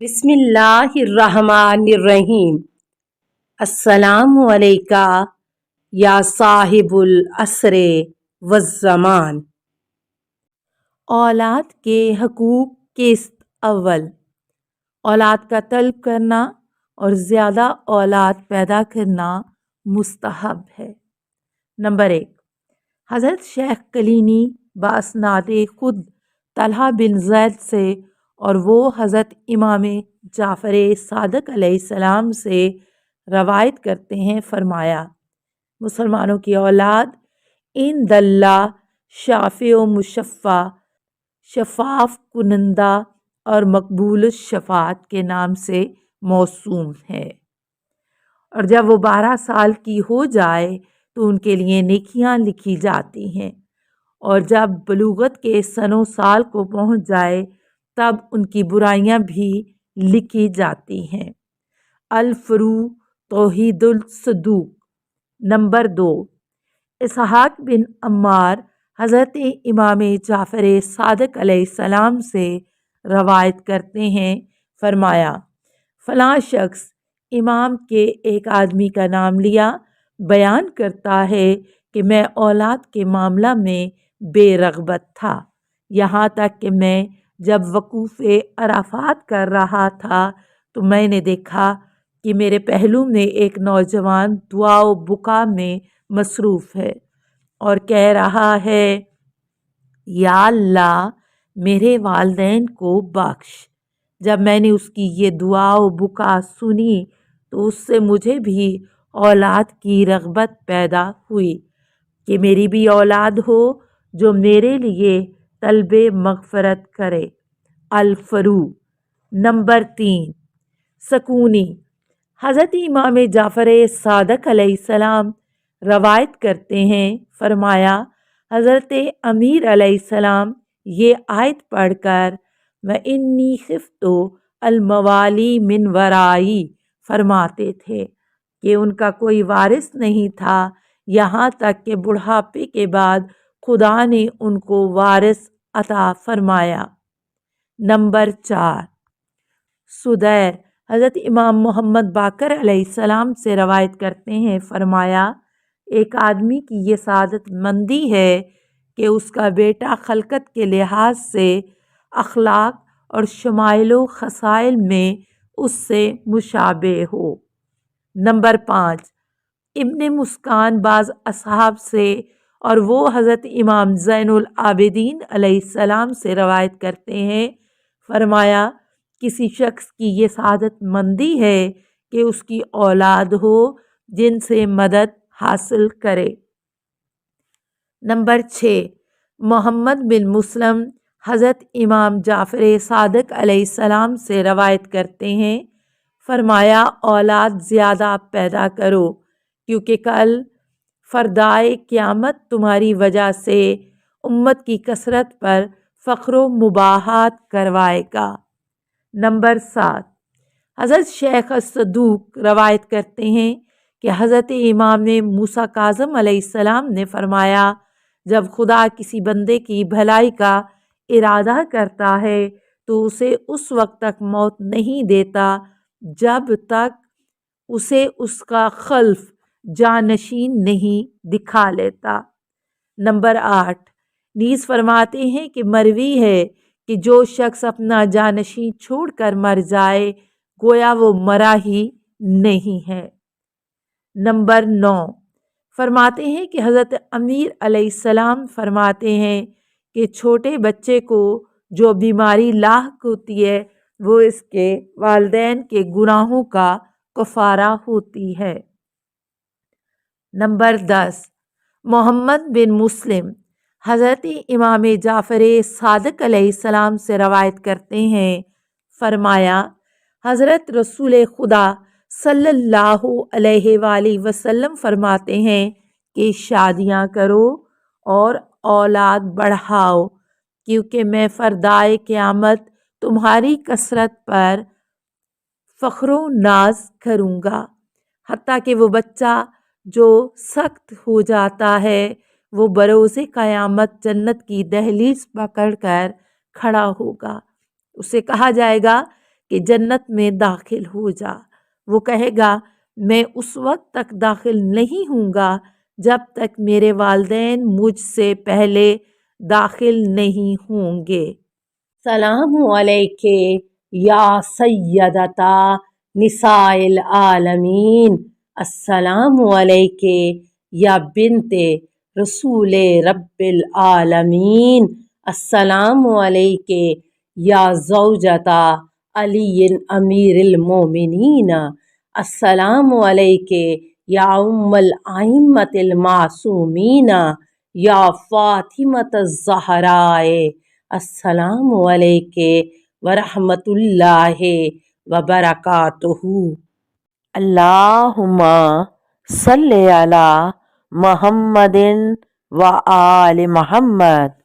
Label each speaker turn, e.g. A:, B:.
A: बिस्मिल्लाहिर्रहमानिर्रहीम। अस्सलामु अलैका या साहिबुल असरे वज़्ज़मान। औलाद के हकूक़ किस्त अव्वल। औलाद का तलब करना और ज़्यादा औलाद पैदा करना मुस्तहब है। नंबर 1, हज़रत शेख कलीनी बासनादे खुद तलहा बिन ज़ैद से और वो हज़रत इमाम जाफ़र सादक अलैहिस्सलाम से रवायत करते हैं, फरमाया, मुसलमानों की औलाद इन दल्ला शाफ़े व मुशफ़ा, शफ़ाफ़ कुनंदा और मकबूल शफ़ात के नाम से मौसूम है। और जब वो 12 साल की हो जाए तो उनके लिए नेकियां लिखी जाती हैं, और जब बलूगत के सनो साल को पहुंच जाए तब उनकी बुराइयां भी लिखी जाती हैं। अल-फरू तौहीदुल सदूक। नंबर 2, इसहाक बिन अम्मार हज़रत इमाम जाफ़र सादक अलैहिस्सलाम से रवायत करते हैं, फरमाया, फ़लाँ शख्स इमाम के एक आदमी का नाम लिया, बयान करता है कि मैं औलाद के मामला में बेरग़बत था, यहाँ तक कि मैं जब वक़ूफ़े अराफ़ात कर रहा था तो मैंने देखा कि मेरे पहलू में एक नौजवान दुआ व बुका में मसरूफ़ है और कह रहा है, या अल्लाह मेरे वालिदैन को बख्श। जब मैंने उसकी ये दुआ व बुका सुनी तो उससे मुझे भी औलाद की रग़बत पैदा हुई कि मेरी भी औलाद हो जो मेरे लिए तलबे मग़फ़रत करे। अल-फरू। नंबर 3, सकूनी। हज़रत इमाम जाफ़र सादक अलैहिस्सलाम रवायत करते हैं, फरमाया, हज़रत अमीर अलैहिस्सलाम ये आयत पढ़कर व इन्नी खिफ़्तु अल-मवाली मिन वराई फरमाते थे कि उनका कोई वारिस नहीं था, यहाँ तक कि बुढ़ापे के बाद खुदा ने उनको वारिस अता फरमाया। नंबर 4, सुदैर। हज़रत इमाम मोहम्मद बाकर अलैहिस्सलाम से रवायत करते हैं, फरमाया, एक आदमी की ये सादत मंदी है कि उसका बेटा खलकत के लिहाज से अखलाक और शमाइल खसाइल में उससे मुशाबे हो। नंबर 5, इब्ने मुस्कान बाज़ असहाब से और वो हज़रत इमाम ज़ैनुल आबिदीन अलैहिस्सलाम से रवायत करते हैं, फरमाया, किसी शख्स की ये सादत मंदी है कि उसकी औलाद हो जिनसे मदद हासिल करे। नंबर 6, मोहम्मद बिन मुस्लिम हज़रत इमाम जाफ़र सादक अलैहिस्सलाम से रवायत करते हैं, फरमाया, औलाद ज़्यादा पैदा करो क्योंकि कल फ़रदाए क़यामत तुम्हारी वजह से उम्मत की कसरत पर फ़ख्र मुबाहात करवाएगा। नंबर 7, हज़रत शेख सदूक रवायत करते हैं कि हज़रत इमाम मूसा काज़म अलैहिस्सलाम ने फरमाया, जब खुदा किसी बंदे की भलाई का इरादा करता है तो उसे उस वक्त तक मौत नहीं देता जब तक उसे उसका खल्फ जानशीन नहीं दिखा लेता। नंबर 8, नीस फरमाते हैं कि मरवी है कि जो शख्स अपना जानशीन छोड़कर मर जाए गोया वो मरा ही नहीं है। नंबर 9, फरमाते हैं कि हज़रत अमीर अलैहिस्सलाम फरमाते हैं कि छोटे बच्चे को जो बीमारी लाहक होती है वो इसके वालिदैन के गुनाहों का कफ़ारा होती है। नंबर 10, मोहम्मद बिन मुस्लिम हज़रत इमाम जाफ़र सादक अलैहिस्सलाम से रवायत करते हैं, फरमाया, हज़रत रसूल खुदा सल्लल्लाहु अलैहि वसल्लम फरमाते हैं कि शादियाँ करो और औलाद बढ़ाओ क्योंकि मैं फ़रदाए क़यामत तुम्हारी कसरत पर फ़ख्र नाज करूँगा। हत्ता कि वो बच्चा जो सख्त हो जाता है वो बरोज़े क़यामत जन्नत की दहलीज़ पकड़ कर खड़ा होगा। उसे कहा जाएगा کہ جنت میں داخل ہو جا۔ وہ کہے گا میں اس وقت تک داخل نہیں ہوں گا جب تک میرے والدین مجھ سے پہلے داخل نہیں ہوں گے۔ سلام علیک یا سیدتا نساء العالمین، السلام علیک یا بنت رسول رب العالمین، السلام علیک یا زوجتا علی امیر المومنین، السلام علیک یا ام الائمۃ المعصومین یا فاطمۃ الزہراء، السلام علیک ورحمۃ اللہ وبرکاتہ۔ اللہم صلی علی محمد و آل محمد۔